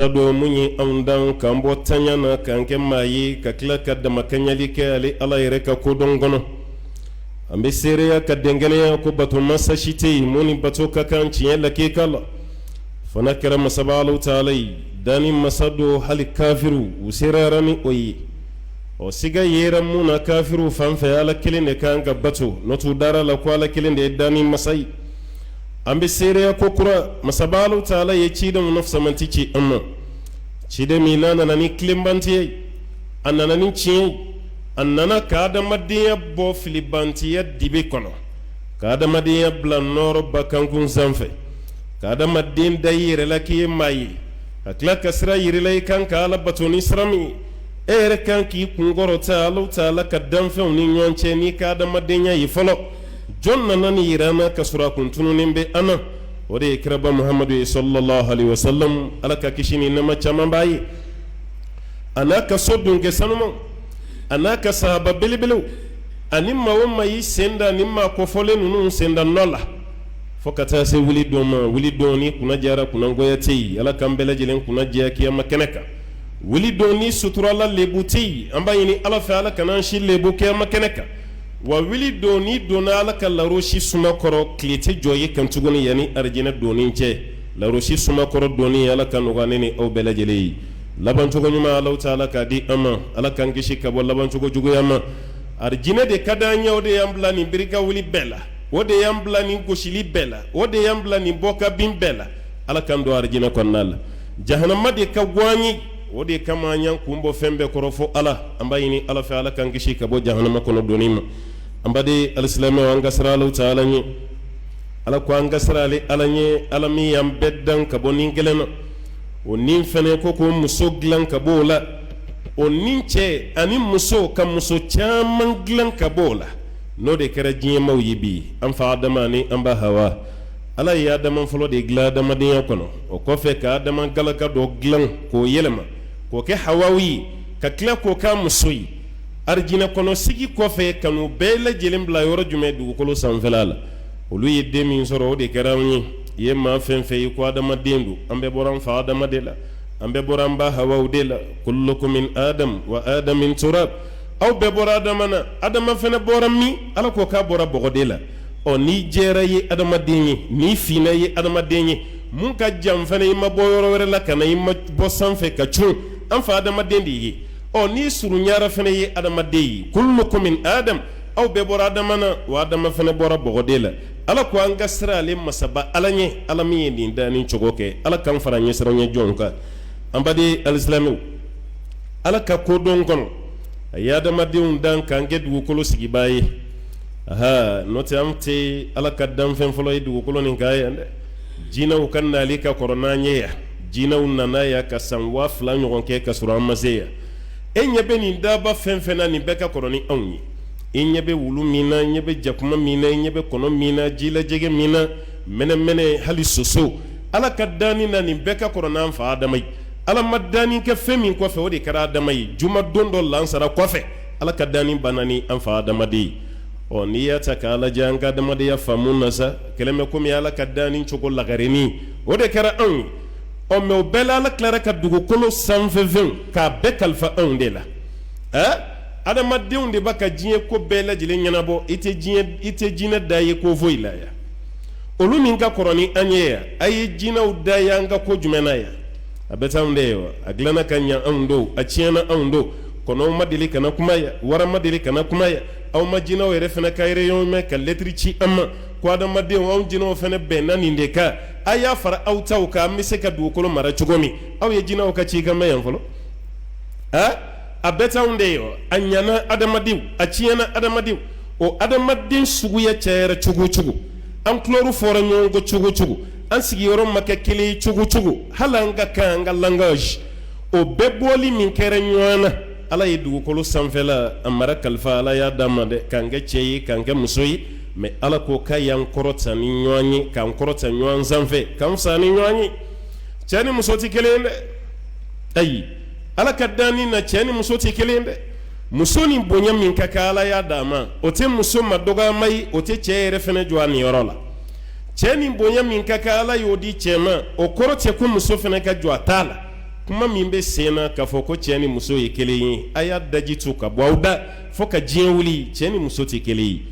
do munyi andan kan bo tanyana kan ke mayi ka kila ka da makanyali ke ali ala yere ka ko don gono ambe sereya ka dengene ko bato masashite muni bato ka kan ciye lake kala fana kira masabalu talai dani masado hal kafiru usirarani oyi o siga yera muna kafiru fanfa ala kilinde kan ga bato notu dara la ko ala kilinde dani masai ambe sereya ko kura masabalu taala ye cida mu nafsa mantici amma cida milana nani klimbanti annana ni ci annana kada madiya bo filibantiya dibe kono kada madiya blan noro bakankun zanfe kada madin dayire laki mai akla kasra yire kan kala batoni srami ere kan ki kungoro taala ka danfe ni nyonche ni kada madinya yifolo jonna nani yirana kasura kuntunu nimbe ana wode kiraba muhammadu sallallahu alaihi wasallam alaka kishini nama chaman bayi anaka sodun ke sanuma anaka sahaba bilibilu animma wamma yi senda nimma ko fole nunu senda nola fokata se wuli doni kuna jara kuna ngoyati alaka mbele jelen kuna jia kiyama keneka wuli doni suturala lebuti ambayini ala fa ala kanan shi lebu kiyama keneka wa wili doni dona ala ka laroshi suma koro klete joye kan tuguni yani arjina doni ce laroshi suma koro doni ala kan nugane ne au bela jele laban tugo nyuma ala taala ka di ama ala kan gishi ka bo laban tugo jugo yama arjina de kada nyawde yambla ni birga wili bela wode yambla ni goshili bela wode yambla ni boka bin bela ala kan do arjina kon nal jahannama de ka gwani wode kama nyan kumbo fembe korofo ala ambayini ala fa ala kan gishi ka bo jahannama kono donima ambade alislamu angasra lu taala ni ala ko angasra le ala ni ala mi yam beddan ka bo ningelena o nin fene ko ko muso glan ka bola o ninche ani muso ka muso chaman glan ka bola no de kera jiye mawyibi am fa adama ni amba hawa ala ya adama folo de gla adama de yakono o ko fe ka adama galaka do glan ko yelema ko ke hawawi ka kla ko ka musoyi arjina kono sigi kofe kanu bela jelem bla yoro jume du ko lo sanfelala olu ye demi soro de karawni ye ma fenfe ko adama dendu ambe boram fa adama de la ambe boram ba hawa de la kullukum min adam wa adam min turab aw be bora adama fene boram mi ala ko ka bora bogo de la o ni jera ye adama denyi ni fina ye adama denyi mun ka jam fene ma boyoro were la kana ma bo sanfe ka chu am fa adama dendi yi o ni suru nyara fene ye adama deyi kullukum min adam aw be bora adamana wa adama fene bora bogodela ala ko anga sira le masaba alanye alami ni dani chogoke ala kan faranye siranye jonka ambade alislamu ala ka ko don gon ya adama deun dan kan gedu ko lo sigi baye aha note amte ala ka dan fen folo edu ko lo ni gaye jina u kan nalika corona nya jina unana ya ka sanwa fla nyon ke ka sura mazeya enyebe ni daba fenfena ni beka koroni onyi enyebe wulu mina enyebe jakuma mina enyebe kono mina jila jege mina mene hali soso ala kadani na ni beka korona fa adamai ala madani ke femi ko fe wodi kara adamai juma dondo lansara ko fe ala kadani banani an fa adamadi o niyata ka ala janga adamadi ya famuna sa keleme ko mi ala kadani choko lagareni wodi kara onyi o me bela la clara ka dugu kolo sanfeven ka be kalfa on de la adama deun de baka jiye ko bela jile nyanabo ite jina daye ko voila ya olu min ka koroni anye ay jina udaya nga ko jumena ya abeta onde yo aglana kanya ondo achiena ondo kono madili kana kumaya wara madili kana kumaya aw majina o refena kayre yo me ka letrici amma ko adama de on jino fene benani ndeka aya fara auta ka mise ka dukolo mara chugomi aw ye jina o ka ci kama yan folo abeta onde yo anyana adama diw achiena adama diw o adama din sugu ya chere chugu an kloru fora nyongo chugu an sigi yoro makakili chugu halanga kanga langage o beboli min kere nyona ala ye dugukolo sanfɛla a mara kalifa ala y'a d'a ma dɛ k'an kɛ cɛ ye k'an kɛ muso ye mais ala ko k'a y'an kɔrɔta ni ɲɔgɔn ye k'an kɔrɔta ɲɔgɔn sanfɛ k'an fisa ni ɲɔgɔn ye cɛ ni muso tɛ kelen dɛ ayi ala ka danni na cɛ ni muso tɛ kelen dɛ muso ni bonya min ka kan ala y'a d'a ma o tɛ muso ma dɔgɔyama ye o tɛ cɛ yɛrɛ fɛnɛ jɔ a niyɔrɔ la cɛ ni bonya min ka kan ala y'o di cɛ ma o kɔrɔ tɛ ko muso fɛnɛ ka jɔ a t'a la kuma min bɛ sen na k'a fɔ ko cɛ ni muso ye kelen ye a y'a daji tu ka bɔ aw da fo ka diɲɛ wuli cɛ ni muso tɛ kelen ye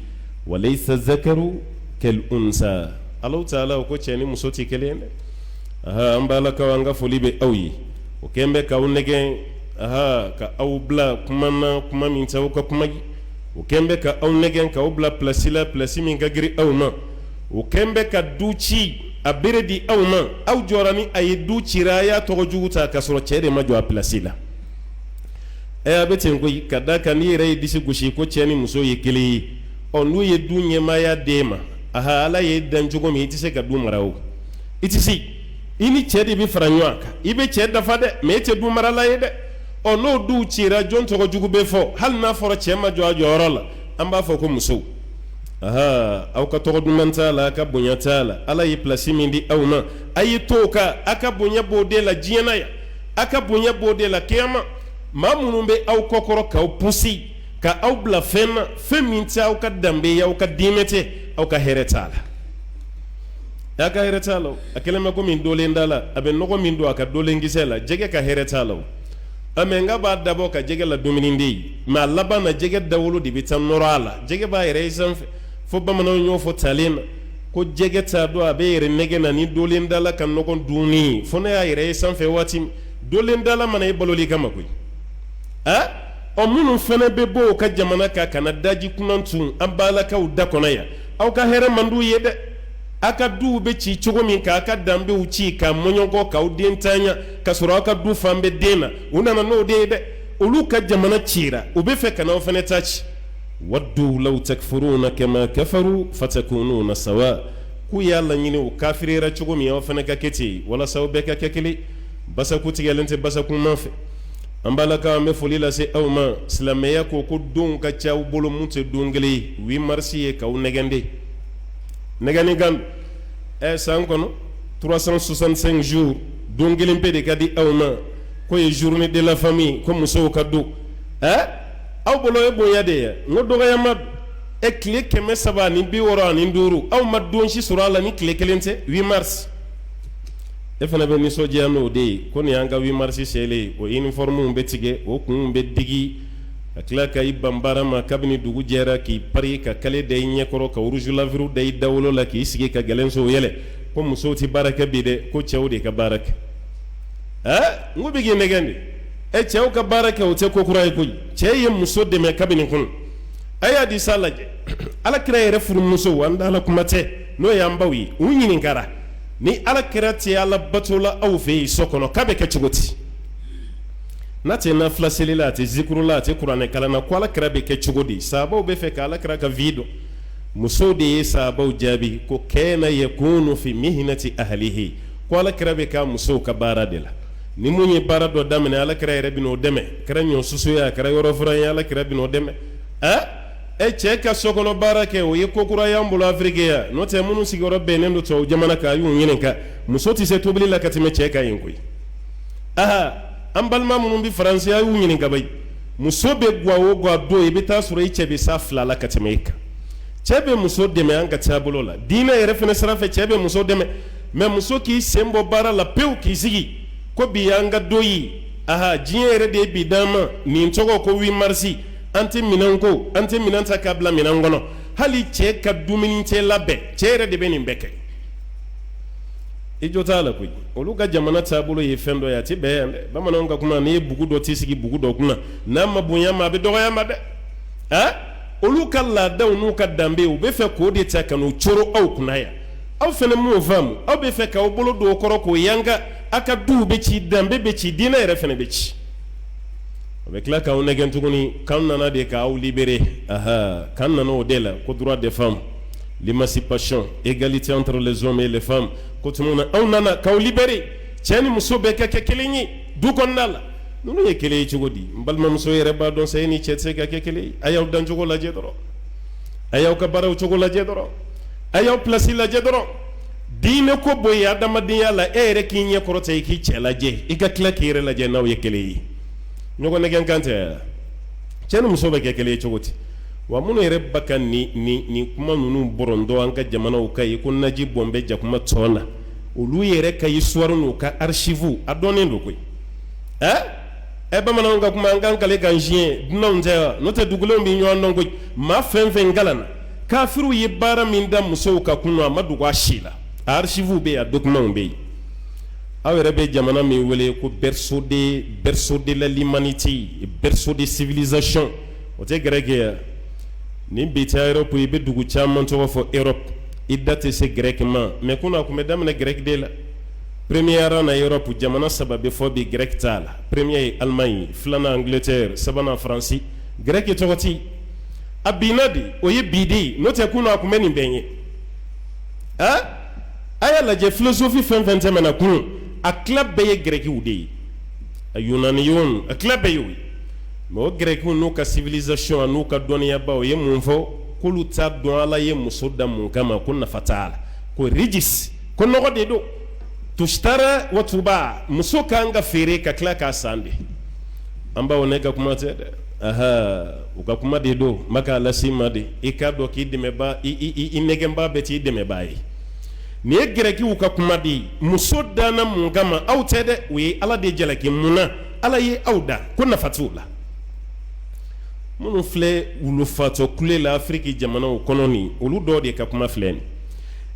walaysa zakaru kal unsa Allahu taala ko cɛ ni muso tɛ kelen ye dɛ an balakaw an ka foli bɛ aw ye o kɛn bɛ k'aw nɛgɛn ka aw bila kuma na kuma min tɛ aw ka kuma ye o kɛn bɛ ka aw nɛgɛn k'aw bila place la place min ka girin aw ma o kɛn bɛ ka du ci a bere di aw ma aw jɔra ni a ye du cira a y'a tɔgɔ jugu ta k'a sɔrɔ cɛ de ma jɔ a place la a bɛ ten koyi ka da kan n'i yɛrɛ ye disi gosi ko cɛ ni muso ye kelen ye n'u ye du ɲɛmaaya d'e ma Ala ye dan cogo min i tɛ se ka du mara o i tɛ se i ni cɛ de bɛ fara ɲɔgɔn kan i bɛ cɛ dafa dɛ mais i tɛ du marala ye dɛ n'o du cira jɔn tɔgɔ jugu bɛ fɔ hali n'a fɔra cɛ ma jɔ a jɔyɔrɔ la an b'a fɔ ko muso aw ka tɔgɔ duman t'a la a ka bonya t'a la Ala ye place min di aw ma a ye to o kan a ka bonya b'o de la diɲɛ na yan a ka bonya b'o de la kiyama maa minnu bɛ aw kɔkɔrɔ k'aw pusi ka aw bila fɛn na fɛn min tɛ aw ka danbe ye aw ka diinɛ tɛ aw ka hɛrɛ t'a la a ka hɛrɛ t'a la a kɛlen bɛ komi dolen da la a bɛ nɔgɔ min don a ka dolen kisɛ la jɛgɛ ka hɛrɛ t'a la mais n ka b'a dabɔ ka jɛgɛ la dumuni de ye mais a laban na jɛgɛ dawolo de bɛ taa nɔrɔ a la jɛgɛ b'a yɛrɛ ye sanfɛ fo bamananw y'o fɔ talen na ko jɛgɛ t'a dɔn a bɛ yɛrɛ nɛgɛ na ni dolen da la ka nɔgɔ dunni fo ne y'a yɛrɛ ye sanfɛ waati min dolen da la mana e baloli kama koyi minnu fana bɛ bɔ o ka jamana kan ka na daji kunan tun an balakaw da kɔnɔ yan aw ka hɛrɛ man d'u ye dɛ a ka duw bɛ ci cogo min k'a ka danbew ci ka mɔɲɔgɔ k'aw den tanya ka sɔrɔ aw ka du fan bɛ den na u nana n'o de ye dɛ olu ka jamana cira u bɛ fɛ ka n'aw fana ta ci waddu law takfuruna kama kafaru fatakununa sawa k'u y'a laɲini u kafirira cogo min aw fana ka kɛ ten walasa aw bɛɛ ka kɛ kelen basaku tigɛlen tɛ basakunman fɛ an balakaw an bɛ foli lase aw ma silamɛya ko ko don ka ca aw bolo mun tɛ don kelen ye 8 mars ye k'aw nɛgɛnde nɛgɛni kan san kɔnɔ 365 jours don kelen pe de ka di aw ma ko ye journée de la famille ko musow ka don aw bolo e bonya de ye n ko dɔgɔyama tile 365 aw ma don si sɔrɔ a la ni tile kelen tɛ 8 mars e fana bɛ nisɔndiya n'o de ye ko nin y'an ka 8 mars selen o uniforme bɛ tigɛ o kun bɛ digi ka tila ka i ban baara ma kabini dugu jɛra k'i pari ka kale da i ɲɛkɔrɔ ka rouge laveur da i dawolo la k'i sigi ka gɛlɛnsow yɛlɛ ko musow tɛ baara kɛ bi dɛ ko cɛw de ka baara kɛ n ko bɛ k'i nɛgɛn de cɛw ka baara kɛ o tɛ ko kura ye koyi cɛ ye muso dɛmɛ kabini kun a y'a di sa lajɛ alakira yɛrɛ furumusow an da ala kuma tɛ n'o y'an baw ye u ɲininkara ni alakira tɛ ala batola aw fɛ yen so kɔnɔ k'a bɛ kɛ cogo di n'a tɛ nafila seli la a tɛ zikuru la a tɛ kuranɛ kalan na ko alakira bɛ kɛ cogo di sahabaw bɛ fɛ ka alakira ka vie dɔn musow de ye sahabaw jaabi ko kana yakunu fi mihnati ahlihi ko alakira bɛ k'a musow ka baara de la ni mun ye baara dɔ daminɛ alakira yɛrɛ bɛ n'o dɛmɛ kɛra ɲɔ susu ye a kɛra yɔrɔ furan ye alakira bɛ n'o dɛmɛ cɛ ka so kɔnɔ baara kɛ o ye ko kura y'an bolo Afiriki yan n'o tɛ minnu sigiyɔrɔ bɛnnen don tubabu jamana kan a y'u ɲininka muso tɛ se tobili la ka tɛmɛ cɛ kan yen koyi an balima minnu bɛ Faransi a y'u ɲininka bayi muso bɛ guwa o guwa don i bɛ taa sɔrɔ i cɛ bɛ sa 2 la ka tɛmɛ i kan cɛ bɛ muso dɛmɛ an ka taabolo la diinɛ yɛrɛ fana sira fɛ cɛ bɛ muso dɛmɛ mais muso k'i sen bɔ baara la pewu k'i sigi ko bi y'an ka don ye diɲɛ yɛrɛ de ye bi d'an ma nin tɔgɔ ko 8 mars an tɛ minɛn ko an tɛ minɛn ta k'a bila minɛn kɔnɔ hali cɛ ka dumuni tɛ labɛn cɛ yɛrɛ de bɛ nin bɛɛ kɛ i jo t'a la koyi olu ka jamana taabolo ye fɛn dɔ ye a tɛ bɛn yan dɛ bamananw ka kuma n'i ye bugu dɔ t'i sigi bugu dɔ kunna n'a ma bonya ma a bɛ dɔgɔya ma dɛ olu ka laadaw n'u ka danbe u bɛ fɛ k'o de ta ka n'u coro aw kunna yan aw fana m'o faamu aw bɛ fɛ k'aw bolo don o kɔrɔ k'o yanka aw ka duw bɛ ci danbe bɛ ci diinɛ yɛrɛ fana bɛ ci o bɛ tila k'aw nɛgɛn tuguni k'an nana de k'aw libéré k'an nana o de la ko droit des femmes l'émancipation égalité entre les hommes et les femmes ko tumuna aw nana k'aw libéré cɛ ni muso bɛɛ ka kɛ kelen ye du kɔnɔna la ninnu ye kelen ye cogo di n balimamuso yɛrɛ b'a dɔn sa e ni cɛ tɛ se ka kɛ kelen ye a y'aw dancogo lajɛ dɔrɔn a y'aw ka baaraw cogo lajɛ dɔrɔn a y'aw place lajɛ dɔrɔn diinɛ ko bɔ yen adamadenya la e yɛrɛ k'i ɲɛ kɔrɔta i k'i cɛ lajɛ i ka tila k'i yɛrɛ lajɛ n'aw ye kelen ye ɲɔgɔn nɛgɛn kan tɛ cɛ ni muso bɛ kɛ kelen ye cogo di wa minnu yɛrɛ ba ka nin kuma ninnu bɔrɔndɔ an ka jamanaw ka ye ko naji bɔn bɛ jakuma tɔn na olu yɛrɛ ka histoire n'u ka archive a dɔnnen don koyi e bamananw ka kuma an kan kale kan siɲɛ dunanw tɛ wa n'o tɛ dugulenw bi ɲɔgɔn dɔn koyi maa fɛn fɛn galana kafiriw ye baara min da musow ka kunu a ma dogo a si la a archives bɛ yen a documents bɛ yen aw yɛrɛ bɛ jamana min wele ko berceau de la l'humanité berceau de civilisation o tɛ grec ye nin bi taa Europe i bɛ dugu caman tɔgɔ fɔ Europe i da tɛ se grec ma mais kunun a tun bɛ daminɛ grec de la premier rang na Europe jamana saba bɛ fɔ bi grec t'a la premier ye Allemagne filanan Angleterre sabanan Faransi grec tɔgɔ ti a binna de o ye bi de n'o tɛ kunun a tun bɛ nin bɛn ye a y'a lajɛ philosophie fɛn fɛn tɛmɛna kunun a tila bɛɛ ye greciw de ye a yunaniyɔn a tila bɛɛ y'o ye mais o greciw n'u ka civilisation a n'u ka dɔnniyaba o ye mun fɔ k'olu t'a dɔn Ala ye muso da mun kama ko nafa t'a la ko rijis ko nɔgɔ de don tushtara wa tuba muso kan ka feere ka tila k'a san de an b'aw ne ka kuma tɛ dɛ u ka kuma de don ma k'a lase ma de i k'a dɔn k'i dɛmɛba i nɛgɛnba bɛ t'i dɛmɛba ye nin ye greciw ka kuma de ye muso danna mun kama aw tɛ dɛ o ye Ala de jalaki mun na Ala ye aw da ko nafa t'o la minnu filɛ wulufatɔ kule la Afiriki jamanaw kɔnɔ nin olu dɔw de ka kuma filɛ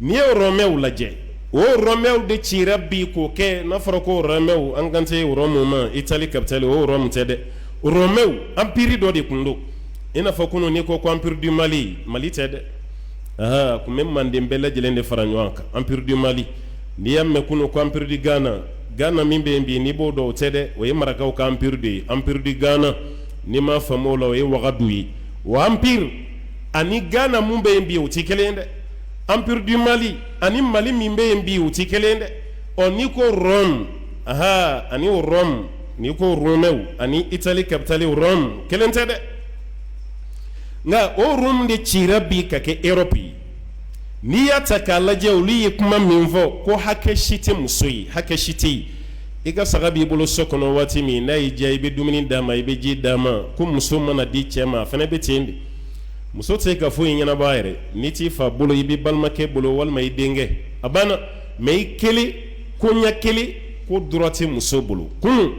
nin ye Romains lajɛ o Romains de cira bi k'o kɛ n'a fɔra ko Romains an kan tɛ Rome ma Italie capitale o Rome tɛ dɛ Romains empire dɔ de tun don i n'a fɔ kunun n'i ko empire du Mali tɛ dɛ kun bɛ Manden bɛɛ lajɛlen de fara ɲɔgɔn kan empire du Mali n'i y'a mɛn kunun ko empire du Ghana min bɛ yen bi n'i b'o dɔn o tɛ dɛ o ye marakaw ka empire de ye empire du Ghana n'i ma faamu o la o ye Wagadu ye o empire ani Ghana mun bɛ yen bi o ti kelen dɛ empire du Mali ani Mali min bɛ yen bi o ti kelen dɛ ɔ n'i ko Rome ani o Rome n'i ko Romains ani Italie capitale Rome kelen tɛ dɛ nka o Rome de cira bi ka kɛ Europe ye n'i y'a ta k'a lajɛ olu ye kuma min fɔ ko hakɛ si tɛ muso ye hakɛ si tɛ yen i ka saga b'i bolo so kɔnɔ waati min n'a y'i diya i bɛ dumuni d'a ma i bɛ ji d'a ma ko muso mana di cɛ ma a fana bɛ ten de muso tɛ se ka foyi ɲɛnabɔ a yɛrɛ n'i t'i fa bolo i bɛ balimakɛ bolo walima i denkɛ a banna mais i kelen ko ɲɛ kelen ko droit tɛ muso bolo kunun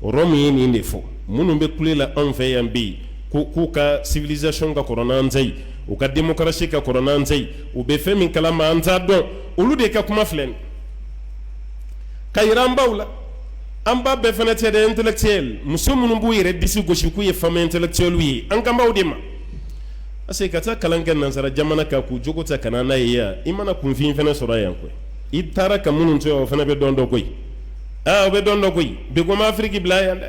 Rome ye nin de fɔ minnu bɛ kule la anw fɛ yan bi k'u ka civilisation ka kɔrɔ n'an ta ye u ka démocratie ka kɔrɔ n'an ta ye u bɛ fɛn min kalama an t'a dɔn olu de ka kuma filɛ nin ka yira an baw la an ba bɛɛ fana tɛ dɛ intellectuel muso minnu b'u yɛrɛ disi gosi k'u ye femme intellectuel ye an kan b'aw de ma parce que ka taa kalan kɛ nansara jamana kan k'u jogo ta ka na n'a ye yan i mana kunfin fana sɔrɔ yan koyi i taara ka minnu to yan o fana bɛ dɔn dɔ koyi o bɛ dɔn dɔ koyi beko ma Afiriki bila yan dɛ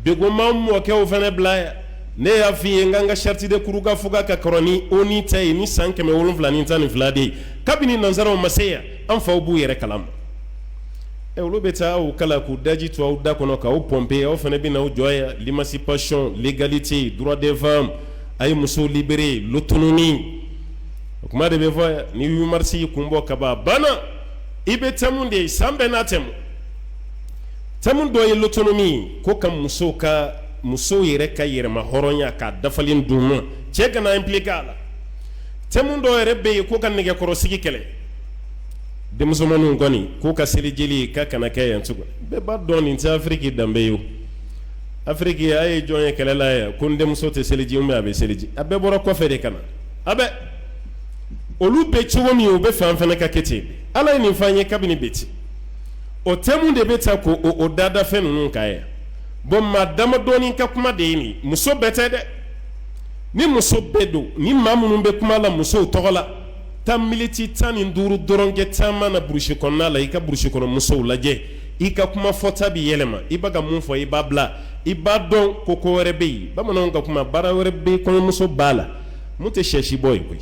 beko ma mɔkɛw fana bila yan ne y'a f'i ye n k'an ka charte de Kuruka fuga ka kɔrɔ ni ONU ta ye ni san 772 de ye kabini nansaraw ma se yan an faw b'u yɛrɛ kalama olu bɛ taa aw kala k'u daji to aw da kɔnɔ k'aw pomper aw fana bɛ na aw jɔ yan l'émancipation l'égalité droit des femmes a ye musow libérer l'autonomie o kuma de bɛ fɔ yan ni 8 mars y'i kun bɔ ka ban banna i bɛ thème de ye san bɛɛ n'a thème dɔ ye l'autonomie ko ka musow yɛrɛ ka yɛrɛma hɔrɔnya k'a dafalen d'u ma cɛ kana impliquer a la thème dɔ yɛrɛ bɛ yen ko ka nɛgɛkɔrɔsigi kɛlɛ denmusomaninw kɔni k'u ka selijeli k'a kana kɛ yan tugun bɛɛ b'a dɔn nin tɛ Afiriki danbe ye o Afiriki a ye jɔn ye kɛlɛ la yan ko n denmuso tɛ seliji ou bien a bɛ seliji a bɛɛ bɔra kɔfɛ de ka na a bɛ olu bɛ cogo min u bɛ fɛ an fana ka kɛ ten Ala ye nin f'an ye kabini bɛ ten o thème de bɛ ta k'o dada fɛn ninnu kan yan bon maa damadɔni ka kuma de ye nin muso bɛɛ tɛ dɛ ni muso bɛɛ don ni maa minnu bɛ kuma la musow tɔgɔ la taa militi 15 dɔrɔn kɛ caman na burusi kɔnɔna la i ka burusi kɔnɔ musow lajɛ i ka kuma fɔta bi yɛlɛma i bɛ ka mun fɔ i b'a bila i b'a dɔn ko ko wɛrɛ bɛ yen bamananw ka kuma baara wɛrɛ bɛ yen kɔɲɔmuso b'a la mun tɛ sɛsi bɔ ye koyi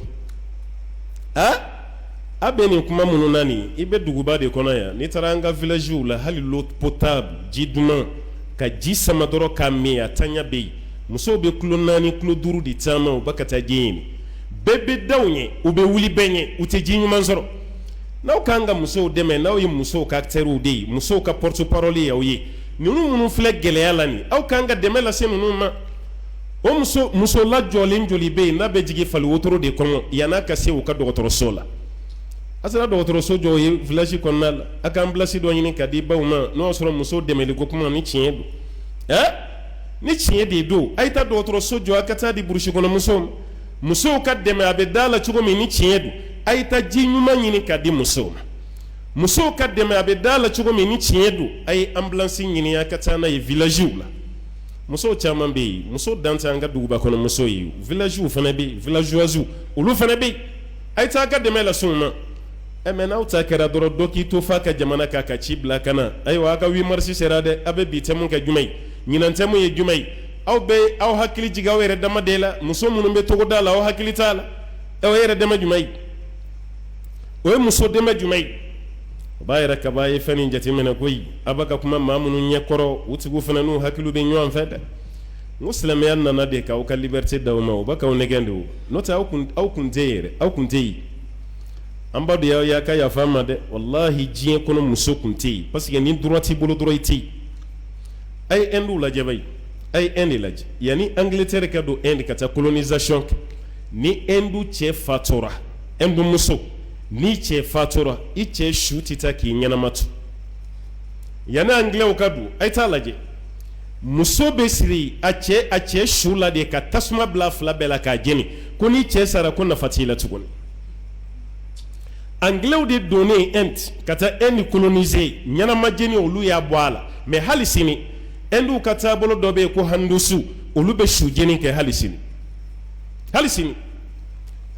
a bɛ nin kuma minnu na nin i bɛ duguba de kɔnɔ yan n'i taara an ka villagew la hali l'eau potable ji duman ka ji sama dɔrɔn k'a min a taɲa bɛ yen musow bɛ kilo 4 kilo 5 de caman u bɛ ka taa ji ɲini bɛɛ bɛ daw ɲɛ u bɛ wuli bɛɛ ɲɛ u tɛ ji ɲuman sɔrɔ n'aw kan ka musow dɛmɛ n'aw ye musow ka acteurs de ye musow ka porte parole ye aw ye ninnu minnu filɛ gɛlɛya la nin aw kan ka dɛmɛ lase ninnu ma o muso lajɔlen joli bɛ yen n'a bɛ jigin fali wotoro de kɔnɔ yan'a ka se u ka dɔgɔtɔrɔso la a sera dɔgɔtɔrɔso jɔ ye village kɔnɔna la a k'an place dɔ ɲini ka di baw ma n'o y'a sɔrɔ muso dɛmɛli ko kuma ni tiɲɛ don ni tiɲɛ de do a ye taa dɔgɔtɔrɔso jɔ a ka taa di burusi kɔnɔ musow ka dɛmɛ a bɛ da la cogo min ni tiɲɛ do a ye taa ji ɲuman ɲini k'a di musow ma musow ka dɛmɛ a bɛ da la cogo min ni tiɲɛ do a ye ambulance ɲini a ka taa n'a ye villagew la musow caman bɛ yen muso dan tɛ an ka duguba kɔnɔ musow ye villagew fana bɛ yen villageoises olu fana bɛ yen a ye taa a ka dɛmɛ lase u ma mais n'aw ta kɛra dɔrɔn dɔ k'i to f'a ka jamana k'a ka ci bila ka na ayiwa aw ka 8 mars sera dɛ aw bɛ bi thème kɛ jumɛn ye ɲinan thème ye jumɛn ye aw bɛ aw hakili jigin aw yɛrɛ dama de la muso minnu bɛ togoda la aw hakili t'a la o ye yɛrɛ dɛmɛ jumɛn ye o ye muso dɛmɛ jumɛn ye o b'a yɛrɛ kaba ye fɛn nin jateminɛ koyi a b'a ka kuma maa minnu ɲɛkɔrɔ u tigiw fana n'u hakiliw bɛ ɲɔgɔn fɛ dɛ n ko silamɛya nana de k'aw ka liberté d'aw ma o b'a k'aw nɛgɛn de o n'o tɛ aw kun tɛ yɛrɛ aw kun tɛ yen an ba de y'a ka yafa ma dɛ wallahi diɲɛ kɔnɔ muso kun tɛ yen parce que ni droit t'i bolo dɔrɔn i tɛ yen a ye Inde lajɛ bayi a ye Inde lajɛ yanni Angleterre ka don Inde ka taa colonisation kɛ ni Inde cɛ fatura Inde muso ni cɛ fatura i cɛ su tɛ taa k'i ɲɛnama to yanni Anglais ka don a ye taa lajɛ muso bɛ siri a cɛ su la de ka tasuma bila fila bɛɛ la k'a jeni ko ni cɛ sara ko nafa t'i la tuguni Anglais de donnen Inde ka taa Inde coloniser ɲɛnama jeni olu y'a bɔ a la mais hali sini Inde ka taabolo dɔ bɛ yen ko handusu olu bɛ su jeni kɛ hali sini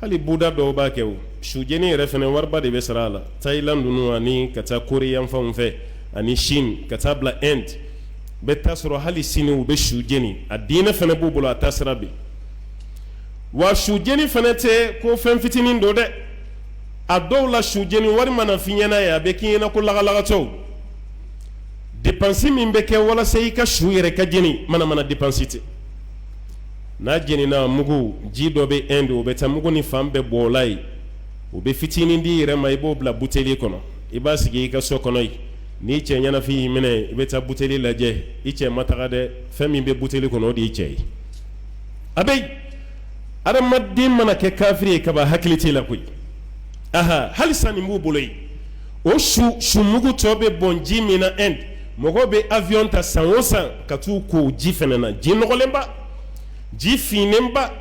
hali buda dɔw b'a kɛ o su jeni yɛrɛ fana wariba de bɛ sara a la Thailand ninnu ani ka taa Corée yan fanw fɛ ani Chine ka taa bila Inde bɛ taa sɔrɔ hali sini u bɛ su jeni a diinɛ fana b'u bolo a taasira bɛ wa su jeni fana tɛ ko fɛn fitinin don dɛ a dɔw la su jeni wari mana f'i ɲɛna ye a bɛ k'i ɲɛna ko lagalagatɔw dépense min bɛ kɛ walasa i ka su yɛrɛ ka jeni mana dépense tɛ n'a jenina mugu ji dɔ bɛ Inde o bɛ taa mugu ni fan bɛɛ bɔ o la yen o bɛ fitinin di yɛrɛ ma i b'o bila buteli kɔnɔ i b'a sigi i ka so kɔnɔ yen n'i cɛ ɲɛnafin y'i minɛ i bɛ taa buteli lajɛ i cɛ ma taga dɛ fɛn min bɛ buteli kɔnɔ o de y'i cɛ ye a bɛ yen adamaden mana kɛ kafiri ye kaba hakili t'i la koyi hali san nin b'u bolo yen o su mugu tɔ bɛ bɔn ji min na Inde mɔgɔw bɛ avion ta san o san ka t'u ko ji fana na ji nɔgɔlenba ji finnenba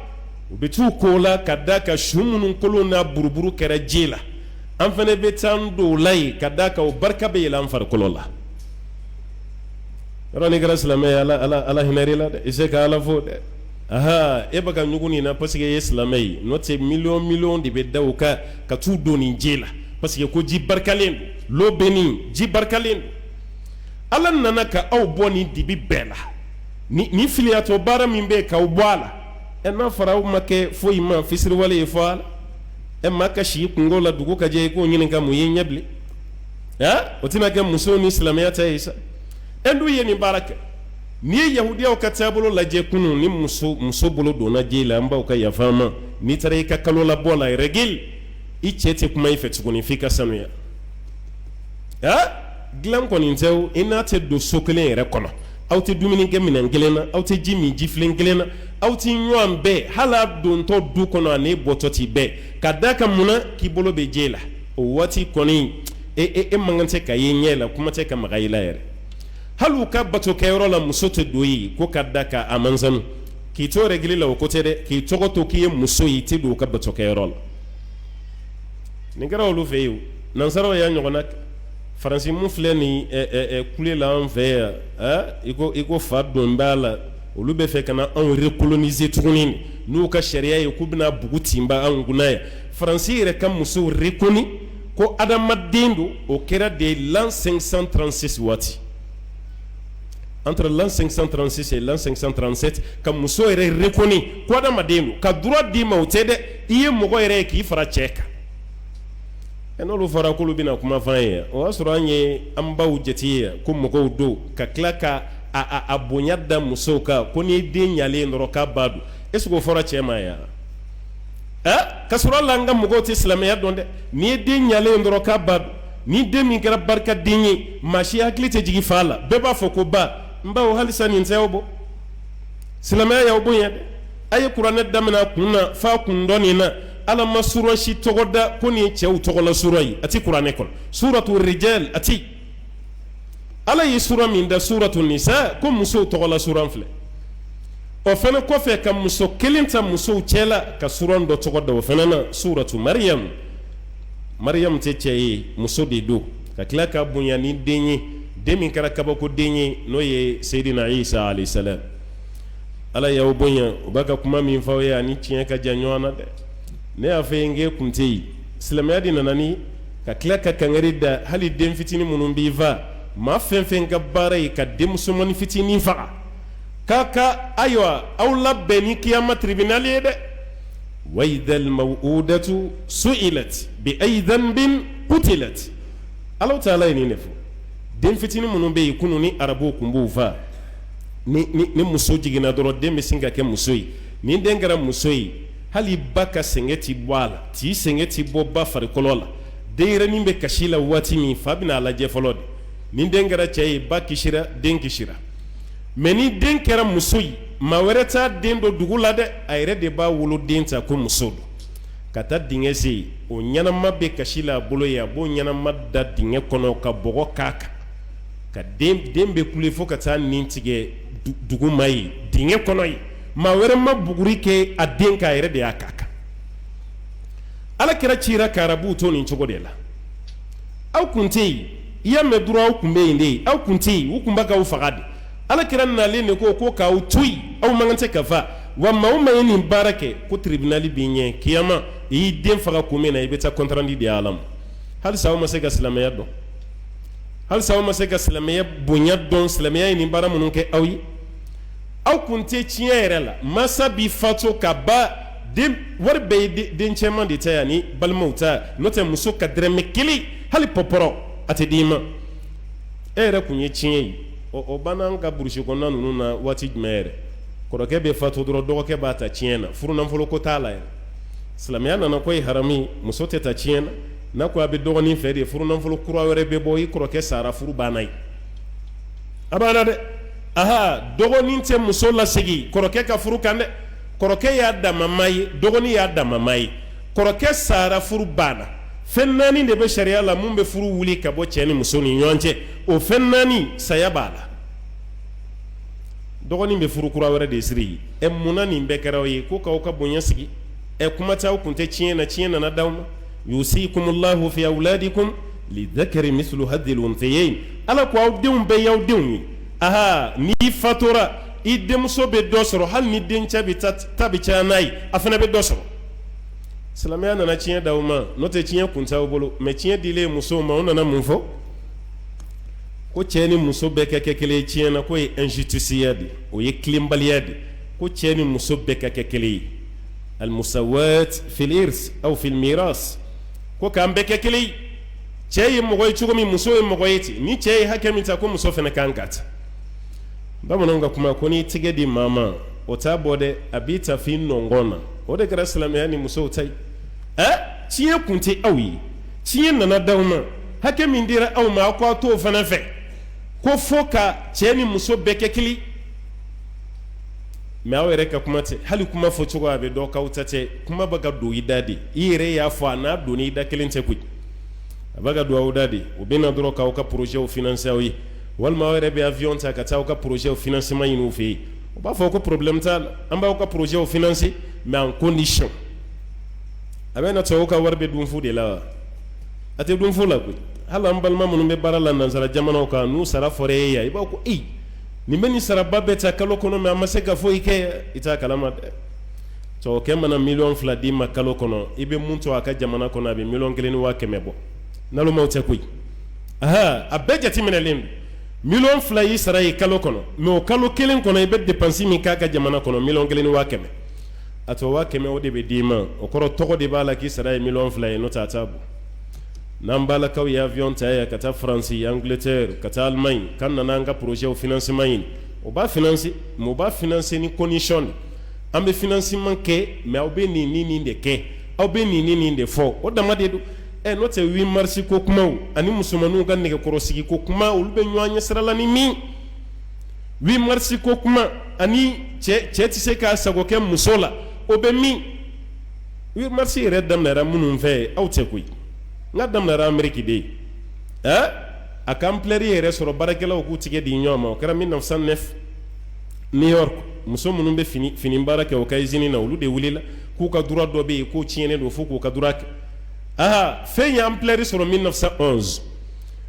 u bɛ t'u ko la ka da ka su minnu kolon n'a buruburu kɛra ji la an fana bɛ taa an don o la yen ka da ka o barika bɛ yɛlɛ an farikolo la yɔrɔ n'i kɛra silamɛ ye ala hinɛ i la dɛ i se ka ala fo dɛ e bɛ ka ɲugun nin na parce que e ye silamɛ ye n'o tɛ miliyɔn de bɛ da o kan ka t'u don nin ji la parce que ko ji barikalen don l'eau bénie ji barikalen don ala nana ka aw bɔ nin dibi bɛɛ la ni filiyatɔ baara min bɛ yen k'aw bɔ a la n'a fɔra aw ma kɛ foyi ma fisiriwale ye fɔ a la maa ka si kungo la dugu ka jɛ i k'o ɲininka mun ye ɲɛ bilen o tɛna kɛ musow ni silamɛya ta ye sa Inde ye nin baara kɛ n'i ye yahudiyaw ka taabolo lajɛ kunun ni muso bolo donna ji la an b'aw ka yafa ma n'i taara i ka kalo labɔ la règle i cɛ tɛ kuma i fɛ tuguni f'i ka sanuya dilan kɔni tɛ i n'a tɛ don so kelen yɛrɛ kɔnɔ aw tɛ dumuni kɛ minɛn kelen na aw tɛ ji min jifilen kelen na aw tɛ ɲɔgɔn bɛɛ hali a dontɔ du kɔnɔ ani bɔtɔ t'i bɛɛ ka da ka munna k'i bolo bɛ ji la o waati kɔni e man kan tɛ ka ye ɲɛ la kuma tɛ ka maga i la yɛrɛ hali u ka batokɛyɔrɔ la muso tɛ don yen ko ka da ka a manzanu k'i to règle la o ko tɛ dɛ k'i tɔgɔ to k'i ye muso ye i tɛ don u ka batokɛyɔrɔ la nin kɛra olu fɛ yen nansaraw y'a ɲɔgɔnna faransi mun filɛ nin kule la an fɛ yan i ko fa don b'a la olu bɛ fɛ ka na anw recoloniser tuguni n'u ka sariya ye k'u bɛna bugu tinba anw kunna yan faransi yɛrɛ ka musow reconi ko adamaden don o kɛra de l'an 536 waati entre l'an 536 et l'an 537 ka muso yɛrɛ reconi ko adamaden don ka droit d'i ma o tɛ dɛ i ye mɔgɔ yɛrɛ ye k'i fara cɛ kan n'olu fɔra k'olu bɛna kuma f'an ye o y'a sɔrɔ an ye an baw jate ye ko mɔgɔw don ka tila ka a bonya da musow kan ko n'i den ɲalen dɔrɔn k'a ba don est ce que o fɔra cɛ ma yan ka sɔrɔ hali an ka mɔgɔw tɛ silamɛya dɔn dɛ n'i ye den ɲalen dɔrɔn k'a ba don ni den min kɛra barikaden ye maa si hakili tɛ jigin fa la bɛɛ b'a fɔ ko ba n baw halisa nin tɛ aw bɔ silamɛya y'aw bonya dɛ a ye kuranɛ daminɛ kun na f'a kun dɔ nin na ala ma sura si tɔgɔ da ko nin ye cɛw tɔgɔla sura ye a ti kuranɛ kɔnɔ suratu rijal a ti ala ye sura min da suratu nisa ko musow tɔgɔla suran filɛ o fana kɔfɛ ka muso kelen ta musow cɛla ka suran dɔ tɔgɔ da o fana na suratu mariyam tɛ cɛ ye muso de don ka tila ka bonya ni den ye den min kɛra kabako den ye n'o ye seyidina isa alayhi salam ala y'aw bonya o b'a ka kuma min fɔ aw ye ani tiɲɛ ka jan ɲɔgɔn na dɛ ne y'a fɔ n k'e kun tɛ yen silamɛya de nana ni ka tila ka kangari da hali den fitinin minnu b'i fa maa fɛn fɛn ka baara ye ka den musomanin fitinin faga k'a ayiwa aw labɛn ni kiyama tribunal ye dɛ wa idhal maw'udatu su'ilat bi ayi dhanbin qutilat Allahu Ta'ala ye nin de fɔ den fitinin minnu bɛ yen kunun ni arabuw kun b'u fa ni muso jiginna dɔrɔn den bɛ sin ka kɛ muso ye ni den kɛra muso ye hali ba ka sɛngɛ ti bɔ a la t'i sɛngɛ ti bɔ ba farikolo la denyɛrɛnin bɛ kasi la waati min fa bɛna a lajɛ fɔlɔ de ni den kɛra cɛ ye ba kisira den kisira mɛ ni den kɛra muso ye maa wɛrɛ t'a den dɔ dugu la dɛ a yɛrɛ de b'a wolo den ta ko muso don ka taa dingɛ se yen o ɲɛnama bɛ kasi la a bolo ye a b'o ɲɛnama da dingɛ kɔnɔ ka bɔgɔ k'a kan ka den bɛ kule fo ka taa nin tigɛ dugu ma ye dingɛ kɔnɔ ye maa wɛrɛ ma buguri kɛ a den k'a yɛrɛ de y'a k'a kan ala kɛra cira ka arabuw to nin cogo de la aw kun tɛ yen i y'a mɛn dɔrɔn aw kun bɛ yen de aw kun tɛ yen u kun b'a k'aw faga de ala kɛra nalen de ko k'aw to yen aw man kan tɛ ka fa wa maa o maa ye nin baara kɛ ko tribunal b'i ɲɛ kiyama i y'i den faga kun min na i bɛ taa kɔntarandi di ala ma halisa aw ma se ka silamɛya dɔn halisa aw ma se ka silamɛya bonya dɔn silamɛya ye nin baara minnu kɛ aw ye aw kun tɛ tiɲɛ yɛrɛ la masa b'i fatu ka ba den wari bɛɛ ye den cɛman de ta yan ni balimaw ta n'o tɛ muso ka dɛrɛmɛ kelen hali pɔpɔrɔ a tɛ d'i ma e yɛrɛ kun ye tiɲɛ ye o banna an ka burusi kɔnɔna ninnu na waati jumɛn yɛrɛ kɔrɔkɛ bɛ fatu dɔrɔn dɔgɔkɛ b'a ta tiɲɛ na furu nafolo ko t'a la yɛrɛ silamɛya nana ko ye haramu muso tɛ ta tiɲɛ na n'a ko a bɛ dɔgɔnin fɛ de furu nafolo kura wɛrɛ bɛ bɔ i kɔrɔkɛ sara furu banna ye a banna dɛ aha dɔgɔnin tɛ muso lasegin kɔrɔkɛ ka furu kan dɛ kɔrɔkɛ y'a damama ye dɔgɔnin y'a damama ye kɔrɔkɛ sara furu banna fɛn naani de bɛ sariya la mun bɛ furu wuli ka bɔ cɛ ni muso ni ɲɔgɔn cɛ o fɛn naani saya b'a la dɔgɔnin bɛ furu kura wɛrɛ de siri munna nin bɛɛ kɛra aw ye ko k'aw ka bonya sigi kuma tɛ aw kun tɛ tiɲɛ na tiɲɛ nana d'aw ma yusikumullahu fi awladikum lidhakari mislu hadhil unthayayn ala ko aw denw bɛɛ y'aw denw ye aha n'i fatura i denmuso bɛ dɔ sɔrɔ hali ni dencɛ bɛ ta bɛ caya n'a ye a fana bɛ dɔ sɔrɔ silamɛya nana tiɲɛ d'aw ma n'o tɛ tiɲɛ kun t'aw bolo mɛ tiɲɛ dilen musow ma o nana mun fɔ ko cɛ ni muso bɛɛ ka kɛ kelen ye tiɲɛ na ko ye injustice ya de o ye tilenbaliya de ko cɛ ni muso bɛɛ ka kɛ kelen ye almusawat fil irs aw fil miras ko k'an bɛɛ kɛ kelen ye cɛ ye mɔgɔ ye cogo min muso ye mɔgɔ ye ten ni cɛ ye hakɛ min ta ko muso fana kan ka ta bamananw ka kuma ko n'i tigɛ di maa ma o t'a bɔ dɛ a b'i ta f'i nɔngɔn na o de kɛra silamɛya ni musow ta ye tiɲɛ kun tɛ aw ye tiɲɛ nana d'aw ma hakɛ min dira aw ma aw k'aw t'o fana fɛ ko fo ka cɛ ni muso bɛɛ kɛ kelen mɛ aw yɛrɛ ka kuma tɛ hali kuma fɔ cogo a bɛ dɔ k'aw ta tɛ kuma bɛ ka don i da de i yɛrɛ y'a fɔ a n'a donna i da kelen tɛ koyi a bɛ ka don aw da de o bɛ na dɔrɔn k'aw ka projets financer aw ye walima aw yɛrɛ bɛ avion ta ka taa aw ka projets financement ɲini u fɛ yen o b'a fɔ ko problème t'a la an b'aw ka projets financer mais en condition a bɛ na to aw ka wari bɛ dun fu de la wa a tɛ dun fu la koyi hali an balima minnu bɛ baara la nansara jamanaw kan n'u sara fɔra e ye i b'a fɔ ko nin bɛ nin saraba bɛ ta kalo kɔnɔ mais a ma se ka foyi kɛ i t'a kalama dɛ tɔgɔkɛ mana $2,000,000 d'i ma kalo kɔnɔ i bɛ mun to a ka jamana kɔnɔ a bɛ $1,500,000 bɔ nalomaw tɛ koyi aha a bɛɛ jateminɛlen don $2,000,000 y'i sara ye kalo kɔnɔ mais o kalo kelen kɔnɔ i bɛ dépense min k'a ka jamana kɔnɔ $1,500,000 a tɔ $100,000 o de bɛ d'i ma o kɔrɔ tɔgɔ de b'a la k'i sara ye $2,000,000 ye n'o tɛ a t'a bɔ n'an balakaw ye avion ta yan ka taa Faransi Angleterre ka taa Allemagne kan nana an ka projet financement ɲini o b'a financer mais o b'a financer ni condition de an bɛ financement kɛ mais aw bɛ nin de kɛ aw bɛ nin de fɔ o dama de don n'o tɛ 8 mars ko kumaw ani musomaninw ka nɛgɛkɔrɔsigi ko kuma olu bɛ ɲɔgɔn ɲɛ sira la ni min 8 mars ko kuma ani cɛ tɛ se k'a sago kɛ muso la o bɛ min 8 mars yɛrɛ daminɛra minnu fɛ aw tɛ koyi n ka daminɛra Amérique de ye a ka ampleur yɛrɛ sɔrɔ baarakɛlaw k'u tigɛ di ɲɔgɔn ma o kɛra 1909 New York muso minnu bɛ fini baara kɛ o ka usine na olu de wulila k'u ka droit dɔ bɛ yen k'o tiɲɛnen don fo k'u ka droit kɛ fɛn ye ampleur sɔrɔ 1911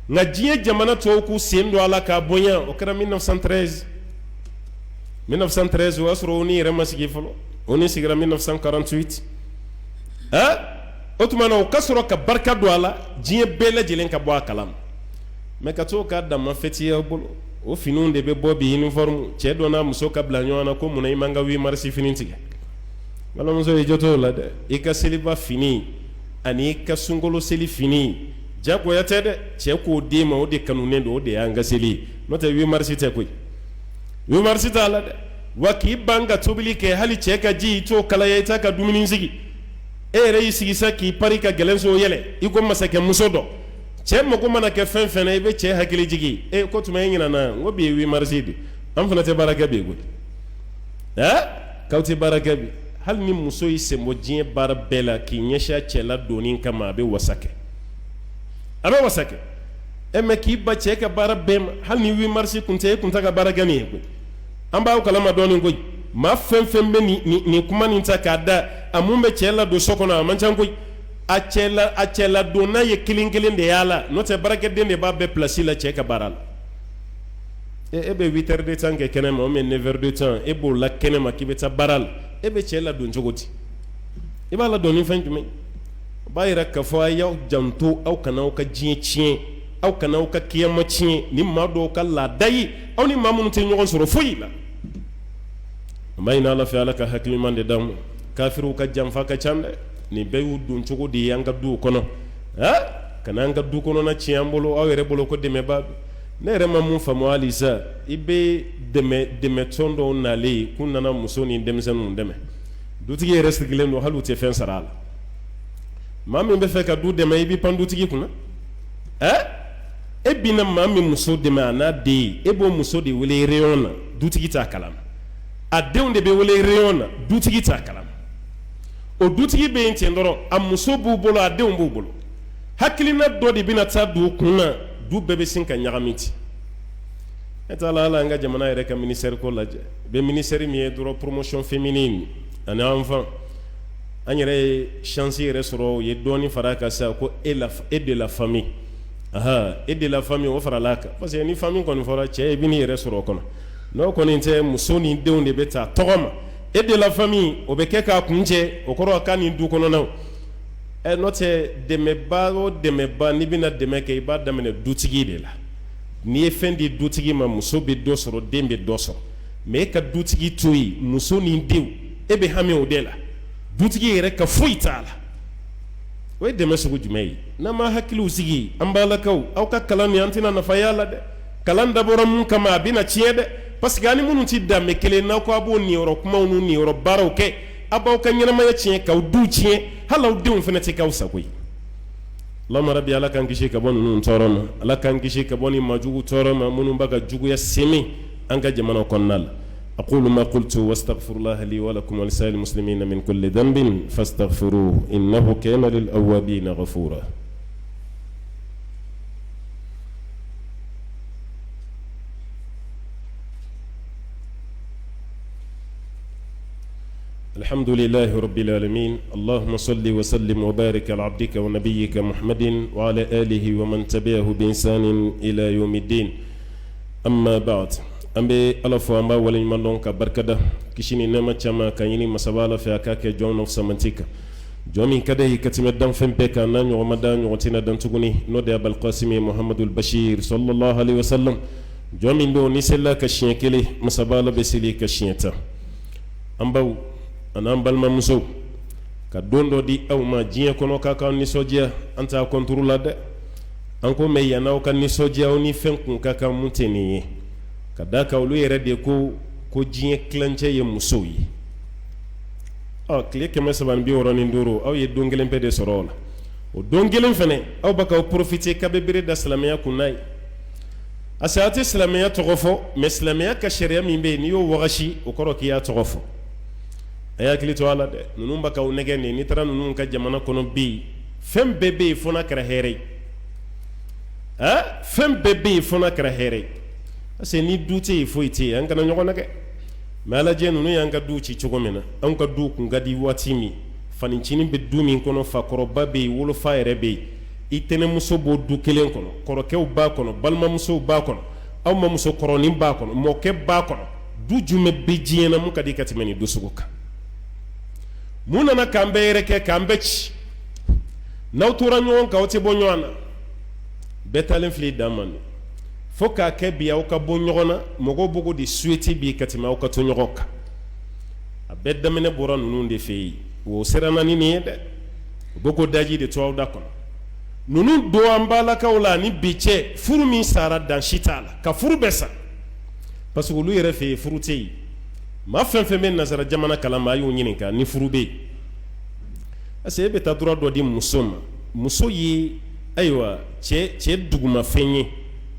nka diɲɛ jamana tɔw k'u sen don a la k'a bonya o kɛra 1913 o y'a sɔrɔ o ni yɛrɛ ma sigi fɔlɔ o ni sigira 1948 o tuma na o ka sɔrɔ ka barika don a la diɲɛ bɛɛ lajɛlen ka bɔ a kalama mais ka to k'a dama fɛtiya bolo o finiw de bɛ bɔ bi uniforme cɛ dɔ n'a muso ka bila ɲɔgɔn na ko munna i man ka 8 mars fini tigɛ balimamuso i jɔ t'o la dɛ i ka seliba fini ani i ka sunkalo seli fini jagoya tɛ dɛ cɛ k'o d'e ma o de kanunen don o de y'an ka seli ye n'o tɛ 8 mars tɛ koyi 8 mars t'a la dɛ wa k'i ban ka tobili kɛ hali cɛ ka ji i t'o kalaya i t'a ka dumuni sigi e yɛrɛ y'i sigi sa k'i pari ka gɛlɛn so yɛlɛ i ko masakɛ muso dɔ cɛ mago mana kɛ fɛn fɛn na i bɛ cɛ hakili jigi ko tuma e ɲinana n ko bi ye 8 mars de an fana tɛ baara kɛ bi koyi k'aw tɛ baara kɛ bi hali ni muso y'i sen bɔ diɲɛ baara bɛɛ la k'i ɲɛsin a cɛ la donni kama a bɛ wasa kɛ mais k'i ba cɛ ka baara bɛɛ ma hali ni 8 mars kun tɛ e kun tɛ ka baara kɛ nin ye koyi an b'aw kalama dɔɔnin koyi maa fɛn fɛn bɛ nin kuma nin ta k'a da a mun bɛ cɛ la don so kɔnɔ a man ca koyi a cɛ la don n'a ye kelen kelen de y'a la n'o tɛ baarakɛden de b'a bɛɛ place la cɛ ka baara la e bɛ 8 heures de temps kɛ kɛnɛ ma ou bien 9 heures de temps e b'o la kɛnɛ ma k'i bɛ taa baara la e bɛ cɛ la don cogo di i b'a la don ni fɛn jumɛn o b'a yira k'a fɔ a y'aw janto aw kana aw ka diɲɛ tiɲɛ aw kana aw ka kiyama tiɲɛ ni maa dɔw ka laada ye aw ni maa minnu tɛ ɲɔgɔn sɔrɔ foyi la an b'a ɲini Ala fɛ Ala ka hakiliman de d'an ma kafiriw ka janfa ka ca dɛ nin bɛɛ y'u don cogo de ye an ka duw kɔnɔ kana an ka du kɔnɔna tiɲɛ an bolo aw yɛrɛ bolo ko dɛmɛbaa ne yɛrɛ ma mun faamu halisa i bɛ dɛmɛtɔn dɔw nalen k'u nana muso ni denmisɛnninw dɛmɛ dutigi yɛrɛ sigilen don hali u tɛ fɛn sara a la maa min bɛ fɛ ka du dɛmɛ i b'i pan dutigi kunna e bina maa min muso dɛmɛ a n'a den e b'o muso de wele réunion na dutigi t'a kalama a denw de bɛ wele réunion na dutigi t'a kalama o dutigi bɛ yen ten dɔrɔn a muso b'u bolo a denw b'u bolo hakilina dɔ de bɛna taa don u kun na du bɛɛ bɛ sin ka ɲagami ten ne t'a la hali an ka jamana yɛrɛ ka ministère ko lajɛ u bɛ ministère min ye dɔrɔn promotion féminine ani enfant an yɛrɛ ye chance yɛrɛ sɔrɔ u ye dɔɔnin fara a kan sa ko et de la famille et de la famille o farala a kan parce que ni famille kɔni fɔra cɛ i bɛ n'i yɛrɛ sɔrɔ o kɔnɔ n'o kɔni tɛ muso ni denw de bɛ taa tɔgɔ ma et de la famille o bɛ kɛ k'a kun cɛ o kɔrɔ k'a ni du kɔnɔnaw n'o tɛ dɛmɛba o dɛmɛba n'i bɛna dɛmɛ kɛ i b'a daminɛ dutigi de la n'i ye fɛn di dutigi ma muso bɛ dɔ sɔrɔ den bɛ dɔ sɔrɔ mais e ka dutigi to yen muso ni denw e bɛ hami o de la dutigi yɛrɛ ka foyi t'a la o ye dɛmɛ sugu jumɛn ye n'an ma hakiliw sigi an balakaw aw ka kalan nin an tɛna nafa y'a la dɛ kalan dabɔra mun kama a bɛna tiɲɛ dɛ parce que ani minnu tɛ danbe kelen n'aw ko a b'o niyɔrɔ kumaw n'u niyɔrɔ baaraw kɛ a b'aw ka ɲɛnamaya tiɲɛ k'aw du tiɲɛ hali aw denw fana tɛ k'aw sago ye Allahumma rabbi Ala k'an kisi ka bɔ ninnu tɔɔrɔ ma Ala k'an kisi ka bɔ ni majugu tɔɔrɔ ma minnu b'a ka juguya sɛmɛ an ka jamana kɔnɔna la أقول ما قلت واستغفر الله لي ولكم ولسائر المسلمين من كل ذنب فاستغفروه إنه كان للأوابين غفورا الحمد لله رب العالمين اللهم صل وسلم وبارك على عبدك ونبيك محمد وعلى آله ومن تبعه بإحسان إلى يوم الدين أما بعد an bɛ ala fo an b'a waleɲuman dɔn ka barikada kisi ni nɛɛma caman ka ɲini masaba ala fɛ a k'a kɛ jɔn na fusamanti kan jɔn min ka d'a ye ka tɛmɛ danfɛn bɛɛ kan n'a ɲɔgɔn ma da ɲɔgɔn tɛna dan tuguni n'o de ye abalkasimi ye muhamadul bashir sallallahu alaihi wasallam jɔn min don ni selila ka siɲɛ kelen masaba ala bɛ seli ka siɲɛ tan an baw an'an balimamusow ka don dɔ di aw ma diɲɛ kɔnɔ k'a k'aw nisɔndiya an t'a kɔnturu la dɛ an ko mɛ yan'aw ka nisɔndiya aw ni fɛn kun ka kan mun tɛ nin ye ka da ka olu yɛrɛ de ko diɲɛ tilancɛ ye musow ye tile 365 aw ye don kelen bɛɛ de sɔrɔ o la o don kelen fɛnɛ aw bɛ k'aw profiter k'a bɛ bere da silamɛya kun n'a ye a se a tɛ silamɛya tɔgɔ fɔ mais silamɛya ka sariya min bɛ yen n'i y'o wagasi o kɔrɔ k'i y'a tɔgɔ fɔ a y'a hakili to a la dɛ ninnu bɛ k'aw nɛgɛ nin n'i taara ninnu ka jamana kɔnɔ bi fɛn bɛɛ bɛ yen fo n'a kɛra hɛrɛ ye fɛn bɛɛ bɛ yen fana kɛra hɛrɛ parce que ni du tɛ yen foyi tɛ yen an kana ɲɔgɔn na kɛ mais alajɛ ninnu y'an ka du ci cogo min na anw ka du kun ka di waati min fanicinin bɛ du min kɔnɔ fakɔrɔba bɛ yen wolofa yɛrɛ bɛ yen i tɛnɛmuso b'o du kelen kɔnɔ kɔrɔkɛw b'a kɔnɔ balimamusow b'a kɔnɔ aw ma musokɔrɔnin b'a kɔnɔ mɔkɛ b'a kɔnɔ du jumɛn bɛ diɲɛ na mun ka di ka tɛmɛ nin du sugu kan mun nana k'an bɛɛ yɛrɛ kɛ k'an bɛɛ ci n'aw tora ɲɔgɔn kan aw tɛ bɔ ɲɔgɔn na bɛɛ taalen filɛ dan man di fo k'a kɛ bi aw ka bɔ ɲɔgɔn na mɔgɔw b'o de suweti bi ka tɛmɛ aw ka to ɲɔgɔn kan a bɛɛ daminɛ bɔra ninnu de fɛ yen o siranna ni nin ye dɛ u b'o ko daji de to aw da kɔnɔ ninnu don an balakaw la ni bi cɛ furu min sara dan si t'a la ka furu bɛɛ sa parce que olu yɛrɛ fɛ yen furu tɛ yen maa fɛn fɛn bɛ nazara jamana kalama a y'o ɲininka ni furu bɛ yen parce que e bɛ taa dɔrɔn dɔ di muso ma muso ye ayiwa cɛ dugumafɛn ye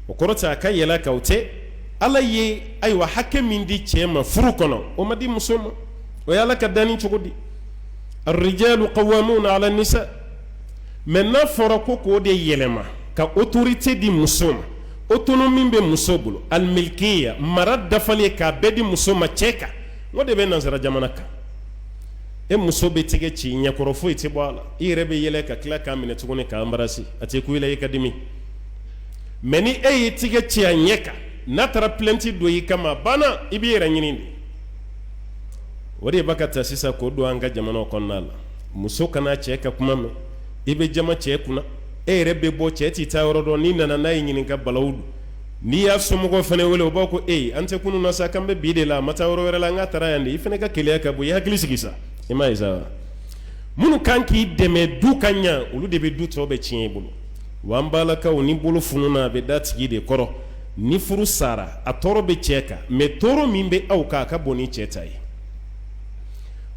o kɔrɔ tɛ a ka yɛlɛ ka o tɛ ala ye ayiwa hakɛ min di cɛ ma furu kɔnɔ o ma di muso ma o ye ala ka danni cogo di الرجال قوامون على النساء mais n'a fɔra ko k'o de yɛlɛma ka autorité di muso ma autonomie min bɛ muso bolo almilkiya mara dafalen k'a bɛɛ di muso ma cɛ kan o de bɛ nansara jamana kan e muso bɛ tigɛ ci ɲɛkɔrɔ foyi tɛ bɔ a la i yɛrɛ bɛ yɛlɛ ka tila k'a minɛ tuguni k'a embarasser a tɛ ku i la i ka dimi mais ni e ye tigɛ ci a ɲɛ kan n'a taara plainte don i kama banna i b'i yɛrɛ ɲini de o de b'a ka taa sisan k'o don an ka jamanaw kɔnɔna la muso kana cɛ ka kuma mɛn i bɛ jama cɛ kunna e yɛrɛ bɛ bɔ cɛ t'i taa yɔrɔ dɔn n'i nana n'a ye ɲininka balawu don n'i y'a somɔgɔw fana wele o b'a ko an tɛ kunun na sa k'an bɛ bi de la a ma taa yɔrɔ wɛrɛ la an ka taara yan de i fana ka keleya ka bɔ i hakili sigi sa i m'a ye sa minnu kan k'i dɛmɛ du ka ɲa olu de bɛ du tɔ bɛ tiɲɛ i bolo wa an balakaw ni bolo fununa a bɛ da tigi de kɔrɔ ni furu sara a tɔɔrɔ bɛ cɛ kan mais tɔɔrɔ min bɛ aw kan a ka bon ni cɛ ta ye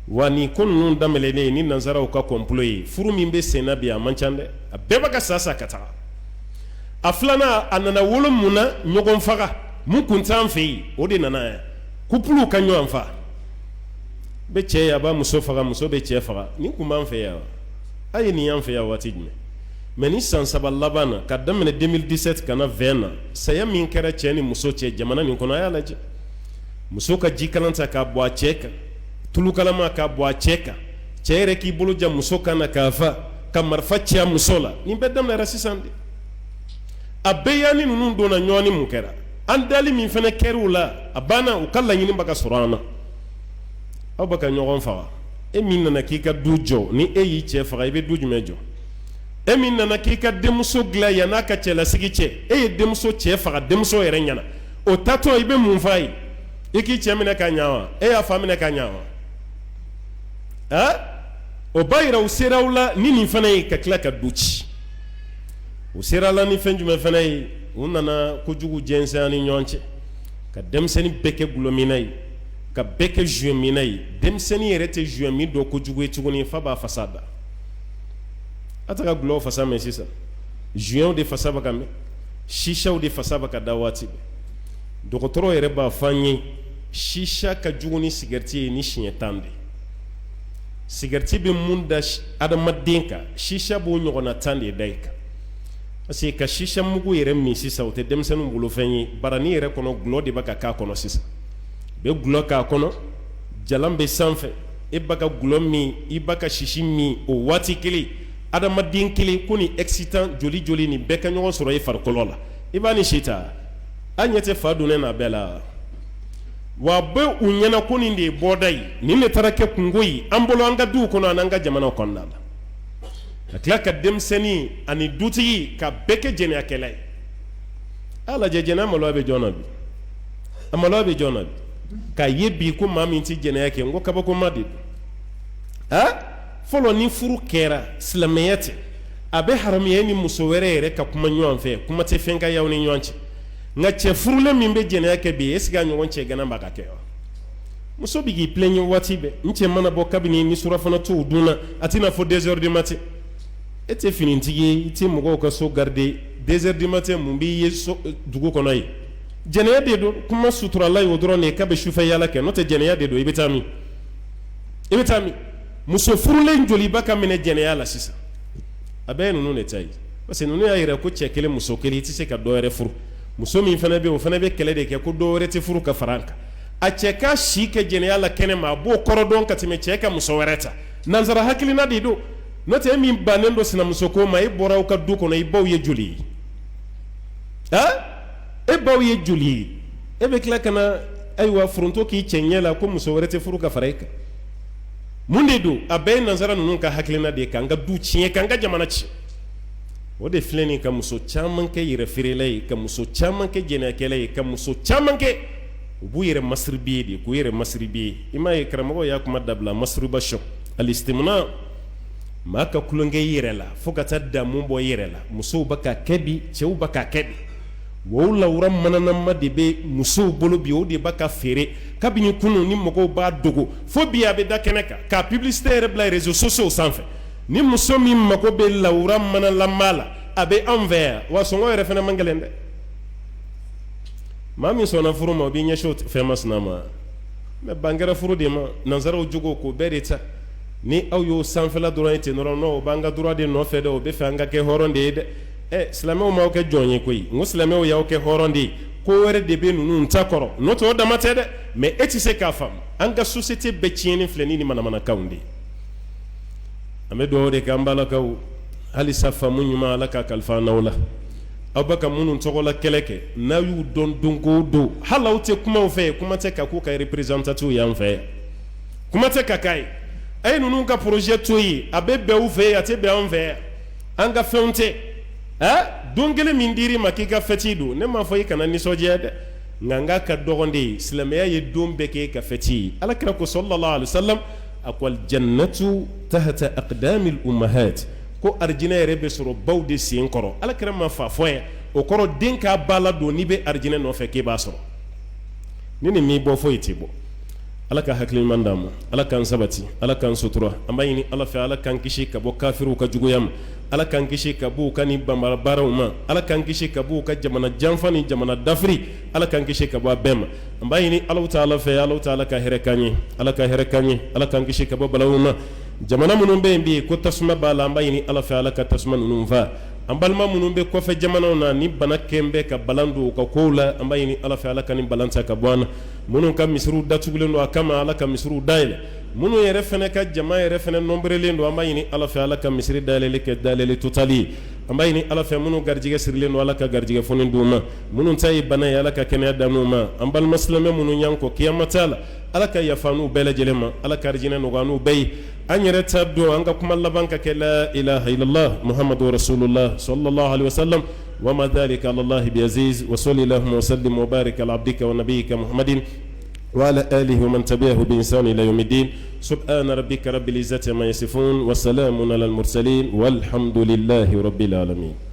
wa ni ko ninnu daminɛlen ni nanzaraw ka complot ye furu min bɛ senna bi a man ca dɛ a bɛɛ bɛ ka sa ka taga a filanan a nana wolo mun na ɲɔgɔn faga mun kun t'an fɛ yen o de nana yan couple ka ɲɔgɔn faga bɛ cɛ ye a b'a muso faga muso bɛ cɛ faga nin kun b'an fɛ yan wa a ye nin y'an fɛ yan waati jumɛn mais ni san saba laban na ka daminɛ 2017 ka na 20 na saya min kɛra cɛ ni muso cɛ jamana nin kɔnɔ a y'a lajɛ muso ka jikalan ta k'a bɔ a cɛ kan tulukalama k'a bɔ a cɛ kan cɛ yɛrɛ k'i bolo jan muso kan na k'a fa ka marifa ci a muso la nin bɛɛ daminɛra sisan de a bɛɛ y'an ni ninnu donna ɲɔgɔn ni mun kɛra an dali min fana kɛr'u la a banna u ka laɲini bɛ ka sɔrɔ an na aw bɛ ka ɲɔgɔn faga e min nana k'i ka du jɔ ni e y'i cɛ faga i bɛ du jumɛn jɔ e min nana k'i ka denmuso dilan yan n'a ka cɛlasigi cɛ e ye denmuso cɛ faga denmuso yɛrɛ ɲɛna o tatɔ i bɛ mun f'a ye i k'i cɛ minɛ ka ɲa wa e y'a fa minɛ ka ɲa wa o b'a yira u sera aw la ni nin fana ye ka tila ka du ci u sera la ni fɛn jumɛn fana ye u nana kojugu jɛnsɛn ani ɲɔgɔn cɛ ka denmisɛnnin bɛɛ kɛ gulɔmina ye ka bɛɛ kɛ jouet-mina ye denmisɛnnin yɛrɛ tɛ jouet min dɔ kojugu ye tuguni fa b'a fasa da a tɛ ka gulɔw fasa mɛn sisan jouets de fasa bɛ ka mɛn shishaw de fasa bɛ ka da waati bɛɛ dɔgɔtɔrɔ yɛrɛ b'a fɔ an ye shisha ka jugu ni sigarɛti ye ni siɲɛ 10 de sigarɛti bɛ mun da adamaden kan shisha b'o ɲɔgɔnna 10 de da i kan parce que ka shisha mugu yɛrɛ min sisan o tɛ denmisɛnninw bolo fɛn ye barani yɛrɛ kɔnɔ gulɔ de bɛ ka k'a kɔnɔ sisan bɛ gulɔ k'a kɔnɔ jalan bɛ sanfɛ e bɛ ka gulɔ min i bɛ ka sisi min o waati kelen adamaden kelen ko ni excitant joli joli nin bɛɛ ka ɲɔgɔn sɔrɔ i farikolo la i b'a ni si ta a ɲɛ tɛ fa donnen n'a bɛɛ la wa bɛ u ɲɛna ko nin de ye bɔda ye nin de taara kɛ kungo ye an bolo an ka duw kɔnɔ ani an ka jamanaw kɔnɔna la ka tila ka denmisɛnnin ani dutigi ka bɛɛ kɛ jɛnɛyakɛla ye a lajɛ jɛnɛya maloya bɛ jɔn na bi a maloya bɛ jɔn na bi k'a ye bi ko maa min tɛ jɛnɛya kɛ n ko kabakoma de don fɔlɔ ni furu kɛra silamɛya tɛ a bɛ haramuya ni muso wɛrɛ yɛrɛ ka kuma ɲɔgɔn fɛ kuma tɛ fɛn ka y'aw ni ɲɔgɔn cɛ nka cɛ furulen min bɛ jɛnɛya kɛ bi est-ce que a ɲɔgɔn cɛ gana b'a ka kɛ wa muso bɛ k'i plaigner waati bɛɛ n cɛ mana bɔ kabini ni surafana t'o dunna a tɛna fɔ 2 heures du matin e tɛ finitigi ye i tɛ mɔgɔw ka so garder 2 heures du matin mun b'i ye dugu kɔnɔ ye jɛnɛya de don kuma suturala ye o dɔrɔn de ye k'a bɛ sufɛ yaala kɛ n'o tɛ jɛnɛya de don i bɛ taa min i bɛ taa min muso furulen joli b'a ka minɛ jɛnɛya la sisan a bɛɛ ye ninnu de ta ye parce que ninnu y'a yira ko cɛ kelen muso kelen i tɛ se ka dɔ wɛrɛ furu muso min fana bɛ yen o fana bɛ kɛlɛ de kɛ ko dɔ wɛrɛ tɛ furu ka fara an kan a cɛ ka si kɛ jɛnɛya la kɛnɛ ma a b'o kɔrɔ dɔn ka tɛmɛ cɛ ka muso wɛrɛ ta nansara hakilina de don n'o tɛ e min bannen don sinamuso ko ma e bɔra aw ka du kɔnɔ i baw ye joli ye e baw ye joli ye e bɛ tila ka na ayiwa foronto k'i cɛ ɲɛ la ko muso wɛrɛ tɛ furu ka fara e kan mun de don a bɛɛ ye nansara ninnu ka hakilina de ye k'an ka du tiɲɛ k'an ka jamana ci o de filɛ nin ka muso caman kɛ yɛrɛ feerela ye ka muso caman kɛ jɛnɛyakɛla ye ka muso caman kɛ u b'u yɛrɛ masiribiye de k'u yɛrɛ masiribiye i m'a ye karamɔgɔ y'a kuma dabila masturbation alistimna maa ka kulonkɛ i yɛrɛ la fo ka taa damu bɔ i yɛrɛ la musow bɛ ka kɛ bi cɛw bɛ ka kɛ bi wa o lawura mananama de bɛ musow bolo bi o de bɛ ka feere kabini kunun ni mɔgɔw b'a dogo fo bi a bɛ da kɛnɛ kan k'a publicité yɛrɛ bila réseaux sociaux sanfɛ ni muso min mago bɛ lawura manalama la a bɛ anw fɛ yan wa sɔngɔ yɛrɛ fana man gɛlɛn dɛ maa min sɔnna furu ma o b'i ɲɛsin o fɛn masina ma mɛ ban kɛra furu de ma nansaraw jogo k'o bɛɛ de ta ni aw y'o sanfɛla dɔrɔn ye ten dɔrɔn non o b'an ka droit de nɔfɛ dɛ o bɛ fɛ an ka kɛ hɔrɔn de ye dɛ silamɛw m'aw kɛ jɔn ye koyi n ko silamɛw y'aw kɛ hɔrɔn de ye ko wɛrɛ de bɛ ninnu ta kɔrɔ n'o tɛ o dama tɛ dɛ mɛ e tɛ se k'a faamu an ka société bɛɛ tiɲɛni filɛ ni manamanakanw de ye an bɛ dugawu de kɛ an balakaw halisa faamu ɲuman ala ka kalifa n'aw la aw bɛ ka minnu tɔgɔ la kɛlɛ kɛ n'aw y'u dɔn don o don hali aw tɛ kumaw fɛ kuma tɛ ka k'u ka représentatiw y'an fɛ yan kuma tɛ ka k'a ye a ye ninnu ka projet to yen a bɛ bɛn u fɛ yen a tɛ bɛn an fɛ yan an ka fɛnw tɛ don kelen min dir'i ma k'i ka fɛti don ne m'a fɔ i kana nisɔndiya dɛ nka n k'a ka dɔgɔn de ye silamɛya ye don bɛɛ kɛ e ka fɛti ye alakira ko sallallahu alaihi wasallam a ko aljannatu tahta aqdamil ummahat ko arijinɛ yɛrɛ bɛ sɔrɔ baw de sen kɔrɔ alakira ma fa fɔ yan o kɔrɔ den k'a ba la don n'i bɛ arijinɛ nɔfɛ k'e b'a sɔrɔ ni nin m'i bɔ foyi t'i bɔ ala ka hakili ɲuman d'an ma ala k'an sabati ala k'an sutura an b'a ɲini ala fɛ ala k'an kisi ka bɔ kafiriw ka juguya ma ala k'an kisi ka bɔ u ka nin banbara baaraw ma ala k'an kisi ka bɔ u ka jamana janfa ni jamana dafiri ala k'an kisi ka bɔ a bɛɛ ma an b'a ɲini alaw ta'ala fɛ alaw ta'ala ka hɛrɛ k'an ye ala ka hɛrɛ k'an ye ala k'an kisi ka bɔ balawu ma jamana minnu bɛ yen bi ko tasuma b'a la an b'a ɲini ala fɛ ala ka tasuma ninnu fa an balima minnu bɛ kɔfɛ jamanaw na ni bana kɛn bɛ ka balan don u ka kow la an b'a ɲini ala fɛ ala ka nin balan ta ka bɔ an na minnu ka misiriw datugulen don a kama ala ka misiriw dayɛlɛ minnu yɛrɛ fana ka jama yɛrɛ fana nɔnberelen don an b'a ɲini ala fɛ ala ka misiri dayɛlɛli kɛ dayɛlɛli totali ye an b'a ɲini ala fɛ minnu garijɛgɛ sirilen don ala ka garijɛgɛ foni d'u ma minnu ta ye bana ye ala ka kɛnɛya da n'u ma an balima silamɛ minnu y'an kɔ kiyama t'a la ala ka yafa n'u bɛɛ lajɛlen ma ala ka arijinɛ nɔgɔya n'u bɛɛ ye an yɛrɛ ta don an ka kuma laban ka kɛ la ilaha illallah muhammadu rasulullah sallallahu alaihi wasallam wa ma dhalika ala allah biaziz wa sallallahu wa sallim wa barik ala abdika wa nabiyyika muhammadin وعلى آله ومن تبعه بإنسان إلى يوم الدين سبحان ربك رب العزة ما يصفون وسلام على المرسلين والحمد لله رب العالمين